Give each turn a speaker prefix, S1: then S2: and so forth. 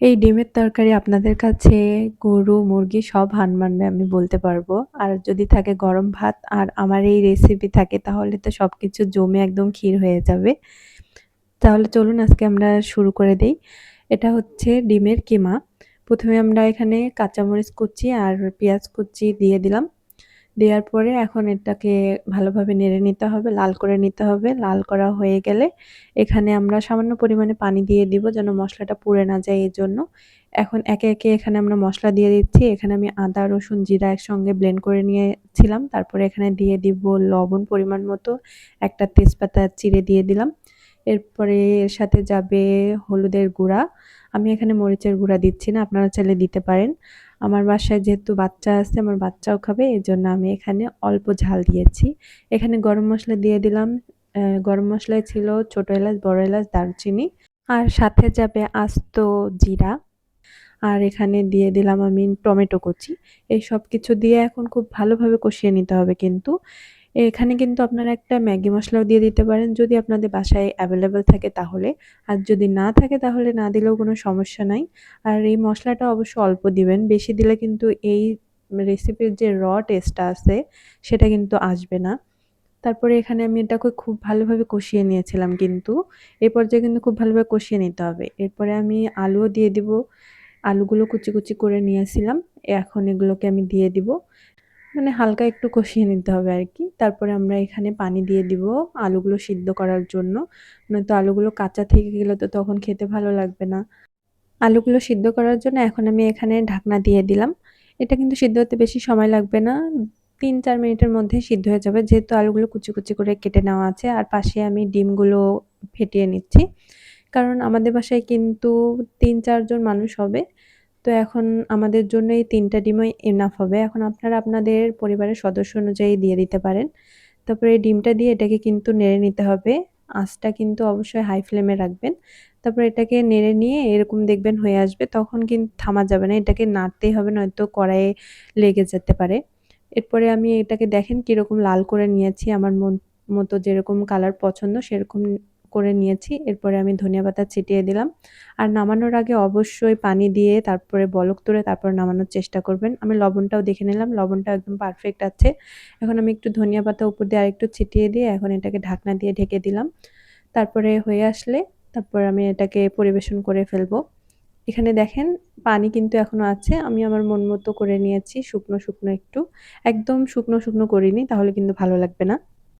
S1: এই ডিমের তরকারি আপনাদের কাছে গরু, মুরগি সব হার মানবে আমি বলতে পারবো। আর যদি থাকে গরম ভাত আর আমার এই রেসিপি থাকে তাহলে তো সবকিছু জমে একদম ক্ষীর হয়ে যাবে। তাহলে চলুন আজকে আমরা শুরু করে দেই। এটা হচ্ছে ডিমের কিমা। প্রথমে আমরা এখানে কাঁচামরিচ কুচি আর পেঁয়াজ কুচি দিয়ে দিলাম। দেওয়ার পরে এখন এটাকে ভালোভাবে নেড়ে নিতে হবে, লাল করে নিতে হবে। লাল করা হয়ে গেলে এখানে আমরা সামান্য পরিমাণে পানি দিয়ে দিব যেন মশলাটা পুড়ে না যায় এজন্য। এখন একে, একে এখানে আমরা মশলা দিয়ে দিচ্ছি। এখানে আমি আদা, রসুন, জিরা একসঙ্গে ব্লেন্ড করে নিয়েছিলাম। তারপরে এখানে দিয়ে দিব লবণ পরিমাণ মতো, একটা তেজপাতা চিড়ে দিয়ে দিলাম। এরপরে এর সাথে যাবে হলুদের গুঁড়া। আমি এখানে মরিচের গুঁড়া দিচ্ছি না, আপনারা চাইলে দিতে পারেন। আমার বাসায় যেহেতু বাচ্চা আছে, আমার বাচ্চাও খাবে, এজন্য আমি এখানে অল্প ঝাল দিয়েছি। এখানে গরম মসলা দিয়ে দিলাম। গরম মসলায় ছিল ছোট এলাচ, বড় এলাচ, দারচিনি আর সাথে যাবে আস্ত জিরা। আর এখানে দিয়ে দিলাম আমি টমেটো কুচি। এই সবকিছু দিয়ে এখন খুব ভালোভাবে কষিয়ে নিতে হবে কিন্তু। এখানে কিন্তু আপনারা একটা ম্যাগি মসলাও দিয়ে দিতে পারেন যদি আপনাদের বাসায় অ্যাভেলেবল থাকে তাহলে। আর যদি না থাকে তাহলে না দিলেও কোনো সমস্যা নাই। আর এই মসলাটা অবশ্য অল্প দিবেন। বেশি দিলে কিন্তু এই রেসিপির যে টেস্টটা আছে সেটা কিন্তু আসবে না। তারপরে এখানে আমি এটাকে খুব ভালোভাবে কষিয়ে নিয়েছিলাম কিন্তু। এই পর্যায়ে কিন্তু খুব ভালোভাবে কষিয়ে নিতে হবে। এরপরে আমি আলুও দিয়ে দিব। আলুগুলো কুচি, কুচি করে নিয়েছিলাম। এখন এগুলোকে আমি দিয়ে দিব। মানে হালকা একটু কষিয়ে নিতে হবে আরকি। তারপরে আমরা এখানে পানি দিয়ে দিব আলুগুলো সিদ্ধ করার জন্য। নয়তো আলুগুলো কাঁচা থেকে গেলে তো তখন খেতে ভালো লাগবে না। আলুগুলো সিদ্ধ করার জন্য এখন আমি এখানে ঢাকনা দিয়ে দিলাম। এটা কিন্তু সিদ্ধ হতে বেশি সময় লাগবে না। ৩-৪ মিনিটের মধ্যে সিদ্ধ হয়ে যাবে। যেহেতু আলুগুলো কুচি, কুচি করে কেটে নেওয়া আছে আর পাশে আমি ডিমগুলো ফেটিয়ে নিচ্ছি। কারণ আমাদের বাসায় কিন্তু ৩-৪ জন মানুষ হবে। তো এখন আমাদের জন্য এই ৩ টা ডিমই এনাফ হবে। এখন আপনারা আপনাদের পরিবারের সদস্য অনুযায়ী দিয়ে দিতে পারেন। তারপরে এই ডিমটা দিয়ে এটাকে কিন্তু নেড়ে নিতে হবে। আঁচটা কিন্তু অবশ্যই হাই ফ্লেমে রাখবেন। তারপরে এটাকে নেড়ে নিয়ে এরকম দেখবেন হয়ে আসবে। তখন কিন্তু থামা যাবে না। এটাকে নাড়তেই হবে নয়তো কড়াইয়ে লেগে যেতে পারে। এরপরে আমি এটাকে দেখেন কিরকম লাল করে নিয়েছি। আমার মতো যেরকম কালার পছন্দ সেরকম করে নিয়েছি। এরপরে আমি ধনিয়া পাতা ছিটিয়ে দিলাম। আর নামানোর আগে অবশ্যই পানি দিয়ে তারপরে বলক তুলে তারপর নামানোর চেষ্টা করবেন। আমি লবণটাও দেখে নিলাম। লবণটা একদম পারফেক্ট আছে। এখন আমি একটু ধনিয়া পাতা উপর দিয়ে আরেকটু ছিটিয়ে দিয়ে এখন এটাকে ঢাকনা দিয়ে ঢেকে দিলাম। তারপরে হয়ে আসলে তারপর আমি এটাকে পরিবেশন করে ফেলবো। এখানে দেখেন পানি কিন্তু এখনো আছে। আমি আমার মন মতো করে নিয়েছি শুকনো, শুকনো একটু। একদম শুকনো, শুকনো করিনি তাহলে কিন্তু ভালো লাগবে না।